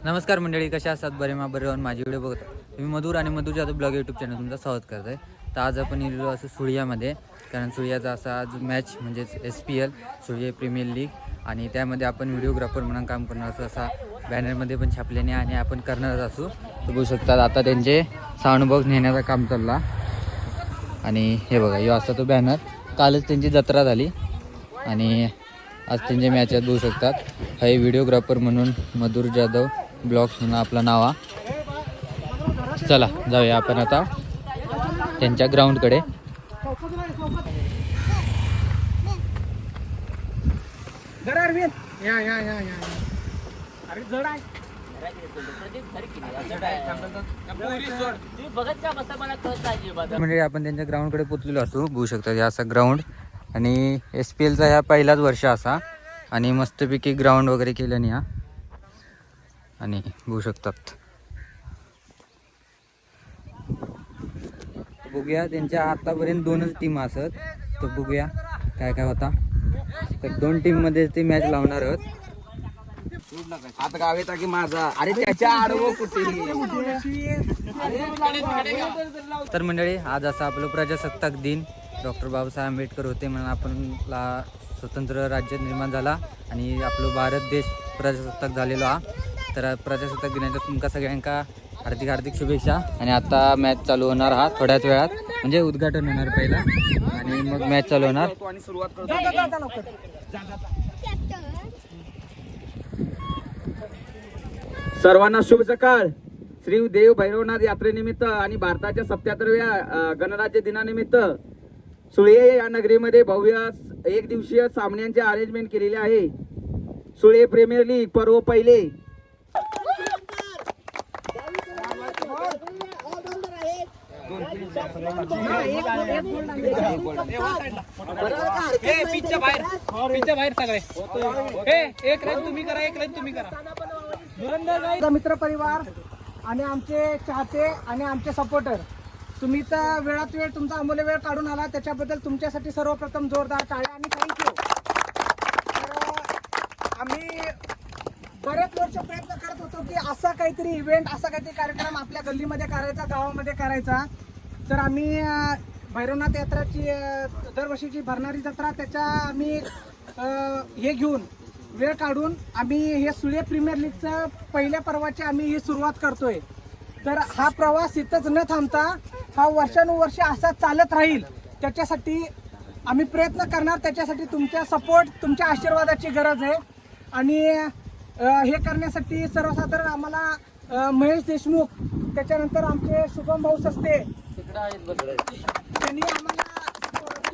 नमस्कार मंडळी, कशा असतात? बरे राहून माझी व्हिडिओ बघता तुम्ही मधुर आणि मधुर जाधव ब्लॉग यूट्यूब चॅनल तुमचं स्वागत करत आहे. तर आज आपण येलो असं सुळियामध्ये, कारण सुळियाचा असा आज मॅच म्हणजेच SPL सुळिया प्रीमियर लीग, आणि त्यामध्ये आपण व्हिडिओग्राफर म्हणून काम करणार असं असा बॅनरमध्ये पण छापल्याने आणि आपण करणारच असू. तर बघू शकतात आता त्यांचे साऊंड बॉक्स नेण्याचं काम चालला. आणि हे बघा, यो असा तो बॅनर. कालच त्यांची जत्रा झाली आणि आज त्यांचे मॅच आहेत. बघू शकतात हे व्हिडिओग्राफर म्हणून मधुर जाधव ब्लॉग्स म्हणून आपलं नाव आहे. चला जाऊया आपण आता त्यांच्या ग्राउंडकडे. म्हणजे आपण त्यांच्या ग्राउंडकडे पोचलेलो असू. बघू शकता हे असा ग्राउंड, आणि SPLचा ह्या पहिलाच वर्ष असा, आणि मस्तपैकी ग्राउंड वगैरे केल्याने ह्या. आणि बघू शकतात बघूया त्यांच्या आतापर्यंत 2च टीम असत. तर बघूया काय काय होता. तर 2 टीममध्ये ते मॅच लावणार आहोत. आता गावे की माझा अरे त्याच्या आडवं कुठे. तर मंडळी, आज असा आपलं प्रजासत्ताक दिन डॉक्टर बाबासाहेब आंबेडकर होते म्हणून आपणला स्वतंत्र राज्य निर्माण झाला आणि आपलं भारत देश प्रजासत्ताक झालेलो हा. तर प्रजासत्ताक दिनाच्या तुमका सगळ्यांका हार्दिक हार्दिक शुभेच्छा. आणि आता मॅच चालू होणार हा थोड्याच वेळात, म्हणजे उद्घाटन होणार पहिला आणि मग मॅच चालू होणार. सर्वांना शुभ सकाळ. श्री देव भैरवनाथ यात्रेनिमित्त आणि भारताच्या 77व्या गणराज्य दिनानिमित्त सुळे या नगरीमध्ये भव्य एक दिवसीय सामन्यांचे अरेंजमेंट केलेले आहे. सुळे प्रीमियर लीग पर्व पहिले. मित्र परिवार आणि आमचे चाहते आणि आमचे सपोर्टर, तुम्ही तर वेळात वेळ तुमचा अमूल्य वेळ काढून आला, त्याच्याबद्दल तुमच्यासाठी सर्वप्रथम जोरदार टाळ्या आणि थँक्यू. आम्ही बरेच वर्ष प्रयत्न करत होतो की असा काहीतरी इव्हेंट, असा काहीतरी कार्यक्रम आपल्या गल्लीमध्ये करायचा, गावामध्ये करायचा. तर आम्ही भैरवनाथ यात्राची दरवर्षीची भरणारी जत्रा, त्याच्या आम्ही हे घेऊन वेळ काढून आम्ही हे सुळे प्रीमियर लीगचं पहिल्या पर्वाची आम्ही ही सुरुवात करतोय. तर हा प्रवास इथंच न थांबता हा वर्षानुवर्ष असा चालत राहील, त्याच्यासाठी आम्ही प्रयत्न करणार. त्याच्यासाठी तुमच्या सपोर्ट, तुमच्या आशीर्वादाची गरज आहे. आणि हे करण्यासाठी सर्वसाधारण आम्हाला महेश देशमुख, त्याच्यानंतर आमचे शुभम भाऊ सस्ते, त्यांनी आम्हाला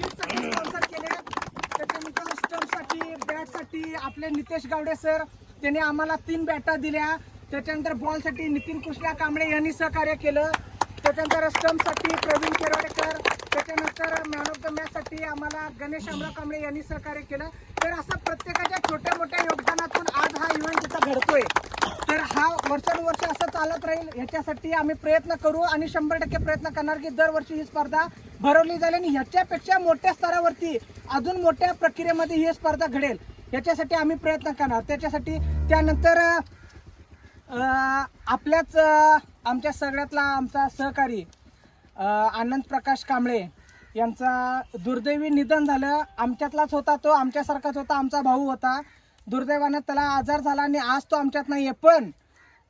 स्पॉन्सर केले. त्याच्यानंतर स्टंपसाठी, बॅटसाठी आपले नितेश गावडे सर, त्यांनी आम्हाला 3 बॅटा दिल्या. त्याच्यानंतर बॉलसाठी नितीन कृष्णा कांबळे यांनी सहकार्य केलं. त्याच्यानंतर स्टंपसाठी प्रवीण केरवाडेकर, त्याच्यानंतर मॅन ऑफ द मॅचसाठी आम्हाला गणेश अमराव कांबळे यांनी सहकार्य केलं. तर असं प्रत्येकाच्या छोट्या मोठ्या योगदानातून आज हा इव्हेंट इथं घडतोय. तर हा वर्षानुवर्ष असं चालत राहील, ह्याच्यासाठी आम्ही प्रयत्न करू आणि 100% प्रयत्न करणार की दरवर्षी ही स्पर्धा भरवली जाईल आणि ह्याच्यापेक्षा मोठ्या स्तरावरती अजून मोठ्या प्रक्रियेमध्ये ही स्पर्धा घडेल, याच्यासाठी आम्ही प्रयत्न करणार. त्याच्यासाठी त्यानंतर आपल्याच आमच्या सगळ्यातला आमचा सहकारी आनंद प्रकाश कांबळे यांचा दुर्दैवी निधन झालं. आमच्यातलाच होता तो, आमच्यासारखाच होता, आमचा भाऊ होता. दुर्दैवानं त्याला आजार झाला आणि आज तो आमच्यात नाही आहे. पण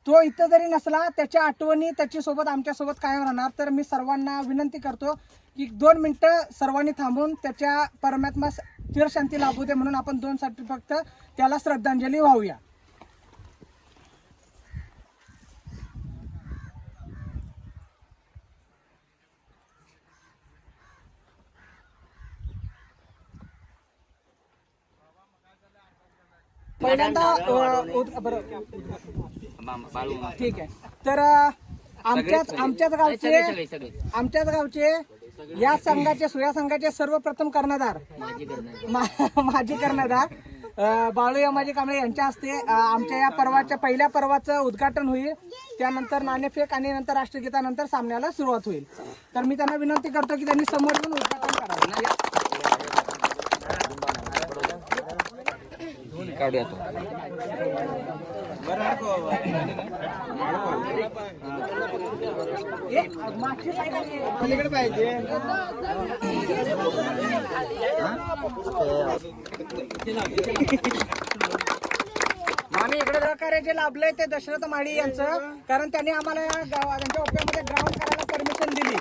तो इथं जरी नसला, त्याच्या आठवणी त्याच्यासोबत आमच्यासोबत कायम राहणार. तर मी सर्वांना विनंती करतो की 2 मिनटं सर्वांनी थांबून त्याच्या परमात्मा चिरशांती लाभू दे म्हणून आपण 2 साठी फक्त त्याला श्रद्धांजली वाहूया. पहिल्यांदा ठीक आहे. तर आमच्याच गावचे या संघाचे, सुया संघाचे सर्वप्रथम कर्णधार, माजी कर्णधार बाळू यमाजी कांबळे यांच्या हस्ते आमच्या या पर्वाच्या पहिल्या पर्वाचं उद्घाटन होईल. त्यानंतर नाणेफेक आणि नंतर राष्ट्रगीतानंतर सामन्याला सुरुवात होईल. तर मी त्यांना विनंती करतो की त्यांनी समोर येऊन उद्घाटन करावं. काढूया तो. पलीकडे पाहिजे आम्ही इकडे प्रकारे जे लाभलंय ते दशरथ माळी यांचं, कारण त्यांनी आम्हाला या त्यांच्या ओप्यामध्ये ग्राउंड करायला परमिशन दिली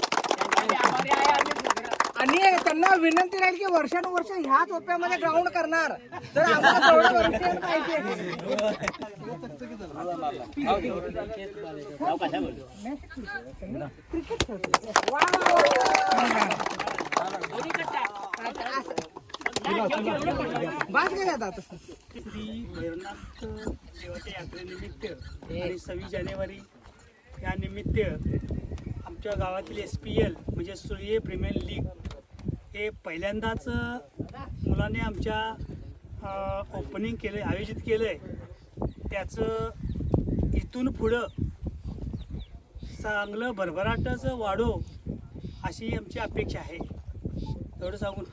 आणि त्यांना विनंती राहील की वर्षानुवर्ष ह्याच ओप्यामध्ये ग्राउंड करणार, तर आम्हाला तेवढं परमिशन पाहिजे. बास काय जातात श्री भैरवनाथ देवाच्या यात्रेनिमित्त आणि 26 जानेवारी या निमित्त आमच्या गावातील SPL म्हणजे सुळये प्रीमियर लीग हे पहिल्यांदाच मुलाने आमच्या ओपनिंग केलं, आयोजित केलं आहे. त्याचं इथून पुढं चांगलं भरभराटच वाढो अशी आमची अपेक्षा आहे. एवढं सांगून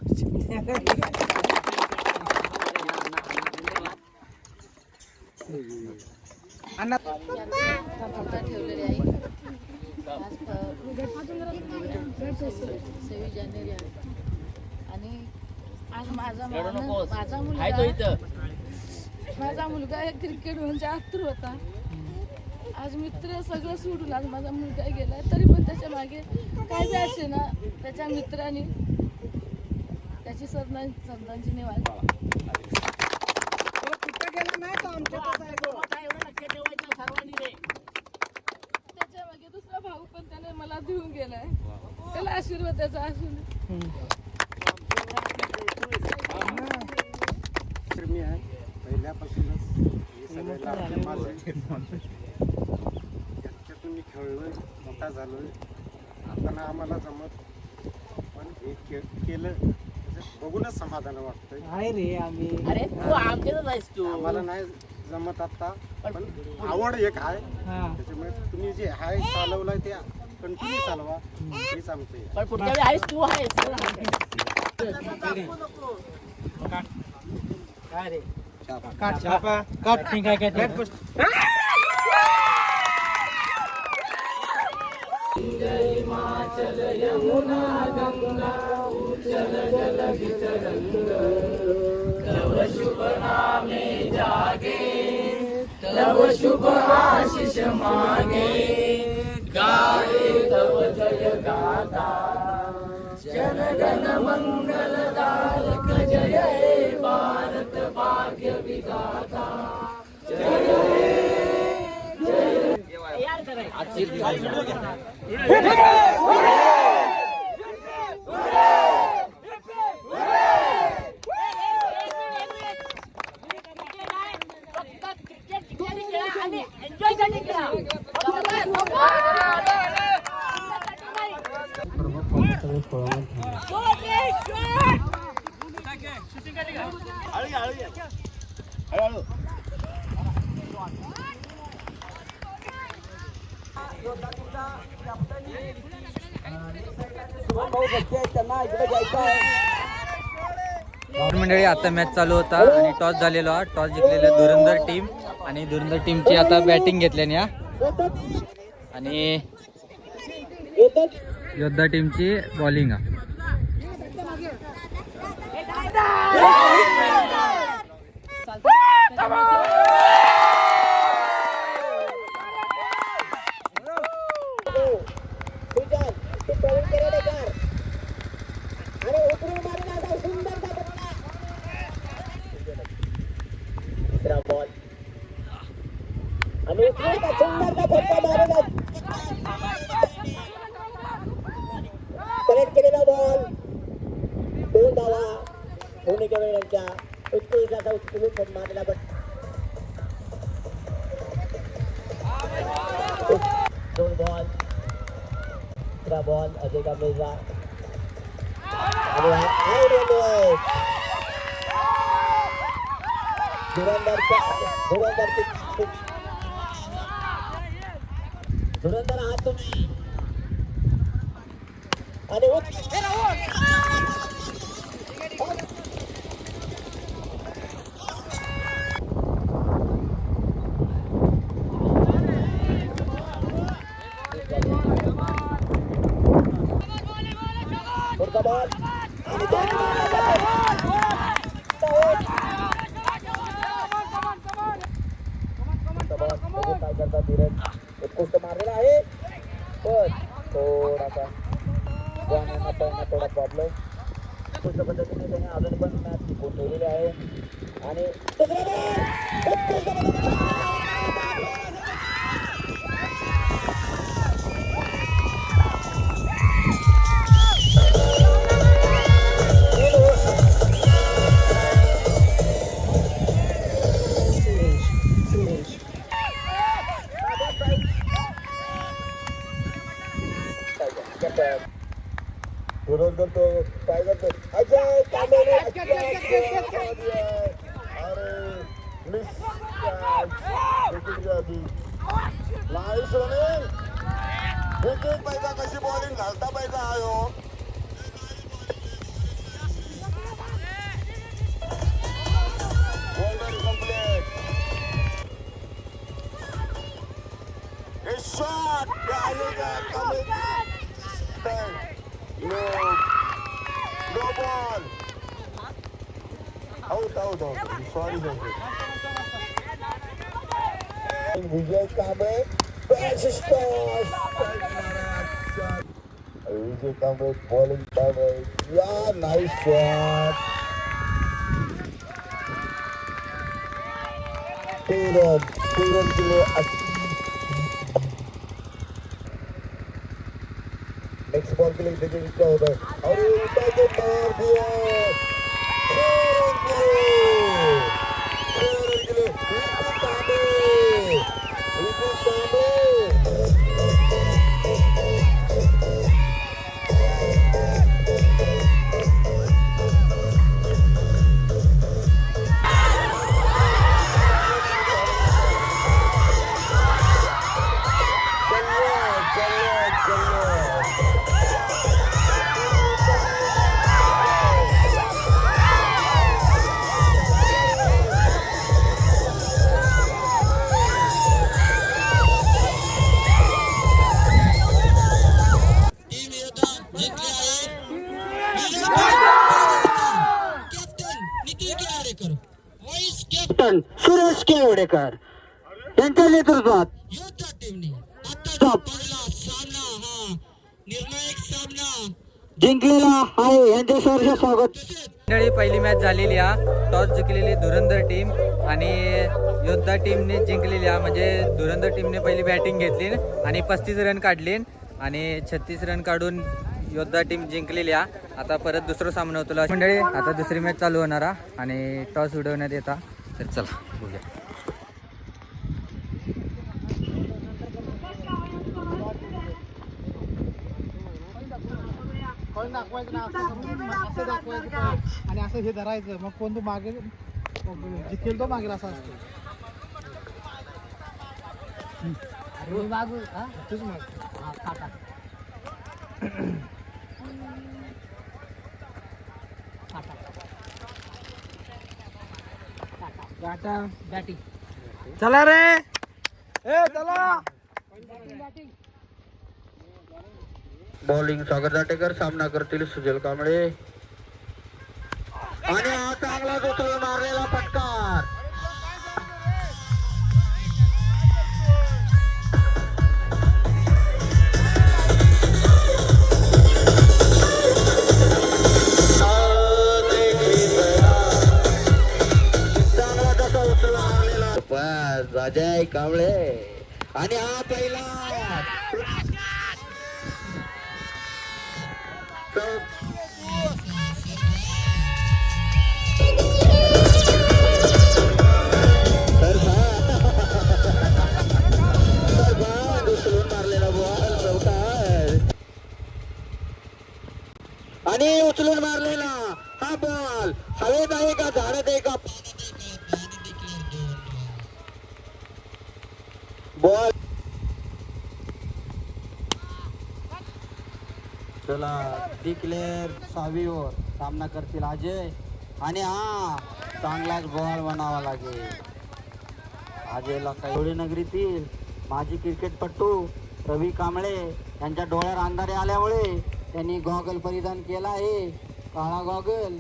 अण्णा ठेवलेली आहे. आज 26 जानेवारी आहे आणि आज माझा मुलगा हे क्रिकेट म्हणजे आतुर होता. आज मित्र सगळं सोडून आज माझा मुलगा गेला, तरी पण त्याच्या मागे काय बी असे ना त्याच्या मित्रांनी त्याची श्रद्धांजली वाढली. त्याच्या मागे दुसरा भाऊ पण त्याने मला देऊन गेलाय, त्याला आशीर्वाद त्याचा असून. मी आहे पहिल्यापासूनच हे सगळे लाडके माझे त्याच्यातून मी खेळलोय, मोठा झालोय. आता आम्हाला जमत, पण हे केलं त्याच्यात बघूनच समाधान वाटतंय. आहे रे आम्ही. अरे तू आमच्यातच आहेस तू. आम्हाला नाही जमत आता, पण आवड एक आहे. त्याच्यामुळे तुम्ही जे आहे चालवलंय ते कंटिन्यू चालवा, हेच आमचं आहे. पण पुढच्या वेळी आहेस तू आहेस. मंडळी आता मॅच चालू होता आणि टॉस झालेला, टॉस जिंकलेलं धुरंधर टीम आणि धुरंधर टीमची आता बॅटिंग घेतल्याने आणि योद्धा टीमची बॉलिंग. कनेक्ट केलेला बॉल 2 धावा भूमिका वेळेच्या उत्कृष्ट उत्कृष्ट मारलेला बट 2 बॉल 3 बॉल अजय कांबळेचा आणि धुरंधर हात तुम्ही आणि काय करता धीरज उत्कृष्ट मारलेला आहे पण थोडासा बॉलना पळणं थोडा प्रॉब्लेम उत्कृष्ट पद्धतीने त्याने अजून पण मॅच जिंकून ठेवलेली आहे आणि दुसरा बॉल उत्कृष्ट विरोध करतो काय करतो अजय कांबळे अरे मिस नाईस रनिंग विकेट पाहिजे कशी बॉलिंग घालता पाहिजे आयो बॉलर कंप्लीट ए shot No ball. Out. Sorry. Vijay Kamble, best start. Vijay Kamble bowling Kamble. Yeah, nice shot. 2 runs के लिए नेक्स्ट बॉल के लिए देखिए क्या होता है और उल्टा के मार दिया 6 रन के लिए कॅप्टन सुरेश केवडेकर यांच्या नेतृत्वात योद्धा टीमने आता पहिला सामना हा निर्णायक सामना जिंकलेला आहे यांचे सहर्ष स्वागत. मंडळी पहिली मॅच झालेली आहे टॉस जिंकलेली धुरंधर टीम आणि योद्धा टीमने जिंकलेली आहे म्हणजे धुरंधर टीमने पहिली बॅटिंग घेतली आणि 35 रन काढले आणि 36 रन काढून योद्धा टीम जिंकलेली आहे. आता परत दुसरं सामना होतो मंडळी. आता दुसरी मॅच चालू होणार आणि टॉस उडवण्यात येता तर चला बघूया. दाखवायचं ना असं दाखवायचं आणि असं हे धरायचं मग कोण तो मागे जिंकेल तो मागेल असं असतं. तूच माग बॅटिंग चला रे ए चला. बॉलिंग सागर जाटेकर सामना करतील सुजल कांबळे आणि हा चांगला उचलून मारलेला फटकार चांगला तसा उचलून मारलेला बस अजय कांबळे आणि हा पहिला आणि उचलून मारलेला हा बॉल हवेत आहे का झाडात आहे का बॉल चला डिक्लेअर 6वी ओव्हर सामना करतील अजय आणि हा चांगलाच बॉल बनावा लागेल. अजयला काही नगरीतील माजी क्रिकेटपटू रवी कांबळे यांच्या डोळ्यावर अंधारे आल्यामुळे त्यांनी गॉगल परिधान केला आहे काळा गॉगल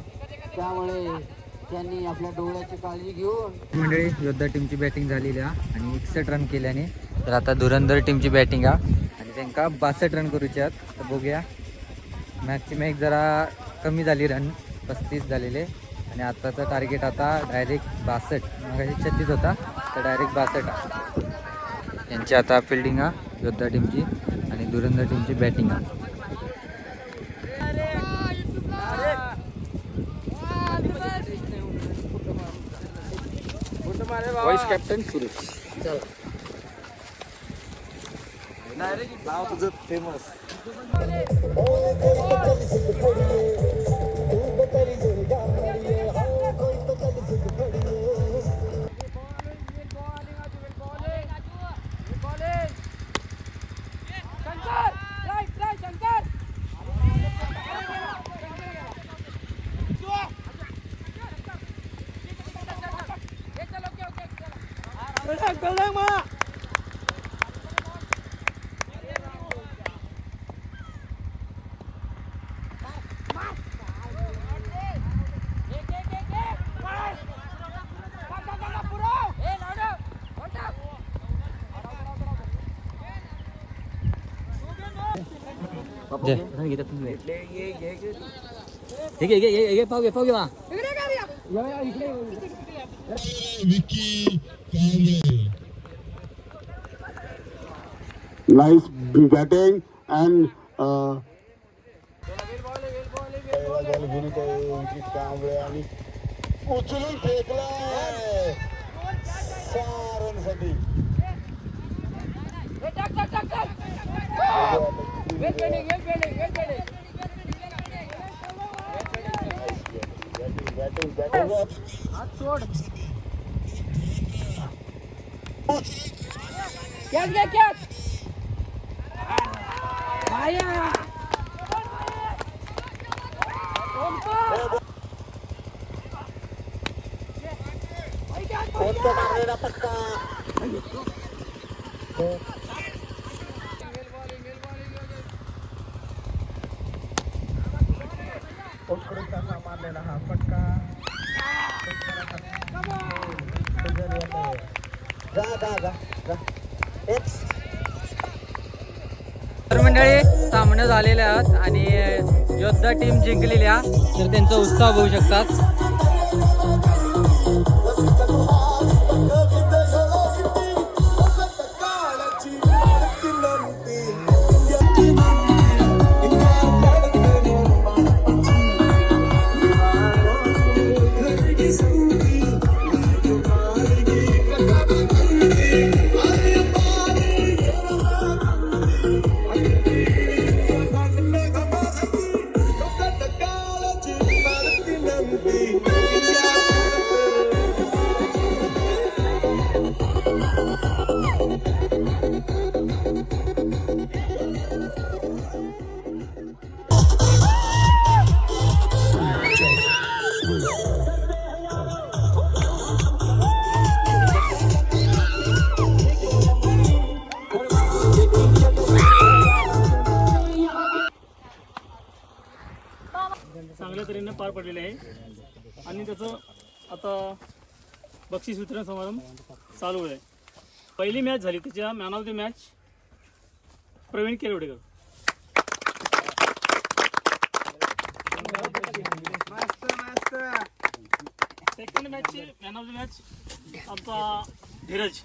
त्यामुळे त्यांनी आपल्या डोळ्याची काळजी घेऊन मंडळी योद्धा टीमची बॅटिंग झालेली आहे आणि 61 रन केल्याने. तर आता धुरंधर टीमची बॅटिंग आहे आणि त्यांना 62 रन करूचे आहेत. तर बघूया, मॅचची मॅच जरा कमी झाली, रन 35 झालेले आणि आत्ताचं टार्गेट आता डायरेक्ट 62. मग 36 होता तर डायरेक्ट 62 आहे. त्यांची आता फिल्डिंग आहे योद्धा टीमची आणि धुरंधर टीमची बॅटिंग आहे. Vice captain Suresh. नाव तुझं फेमस. Nice batting and उचलून फेकलाय 6 रनसाठी. मारलेला हा फटका. तर मंडळी सामने झालेले आहेत आणि योद्धा टीम जिंकलेली आहे. तर त्यांचा उत्साह बघू शकतात. चांगल्या तऱ्हेने पार पडलेले आहे आणि त्याचं आता बक्षीस वितरण समारंभ चालू आहे. पहिली मॅच झाली त्याच्या man of the match Praveen Kerwadekar. Second मॅचची मॅन ऑफ द मॅच आमचा Dheeraj.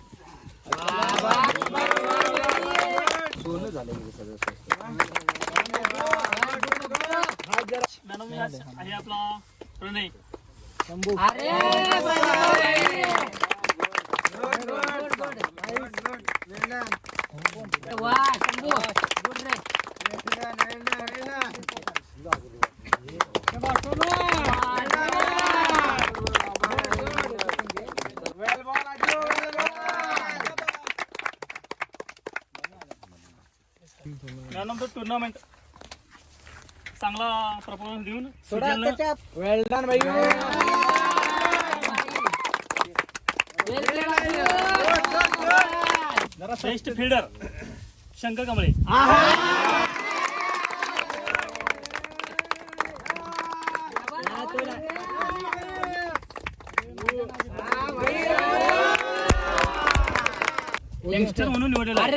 Man of the match आहे आपला Pranay. Man of the tournament चांगला परफॉर्मन्स देऊन वेल डन भाई. Best fielder Shankar Kamble. Master म्हणून निवडलेला आहे.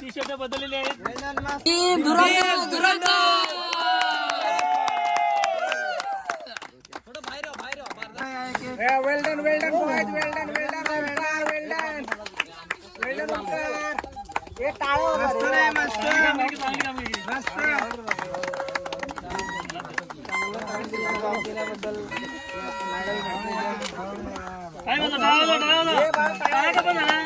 टी शर्ट बदललेले आहेत. Well done boys, well done हे टाळं काय बोलतो? टाळा का पण झाला?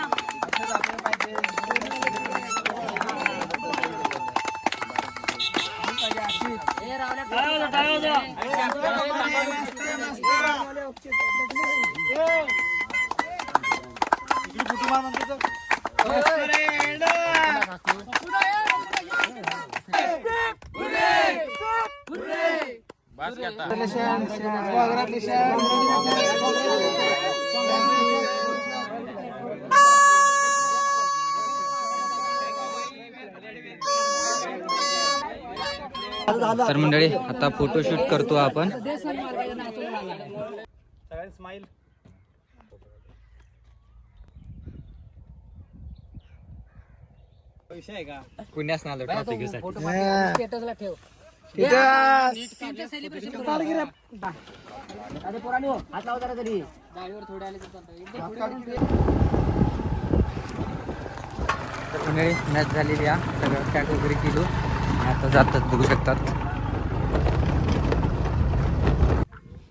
तर मंडळी आता फोटोशूट करतो आपण. सगळ्यांनी स्माईल. पुण्यास नालो ट्रॉफिक मंडळी मॅच झालेली आहे. सगळं पॅक वगैरे केलो. आता जातात बघू शकतात.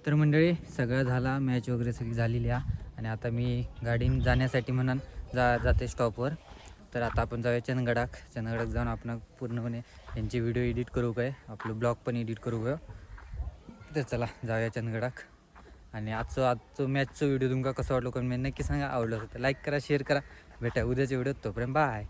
तर मंडळी सगळं झाला, मॅच वगैरे सगळी झालेली आहे आणि आता मी गाडीने जाण्यासाठी म्हणून जाते स्टॉपवर. तर आता आपण जाऊया चंदगडाक जाऊन आपण पूर्णपणे यांची व्हिडिओ एडिट करू काय, आपलं ब्लॉग पण एडिट करू काय. तर चला जाऊया चंदगडाक. आणि आजचं मॅचचं व्हिडिओ तुमका कसं वाटलं कमेंट नक्की सांगा. आवडलं असेल तर लाईक करा, शेअर करा. भेटा उद्याच्या व्हिडिओत. तोपर्यंत बाय.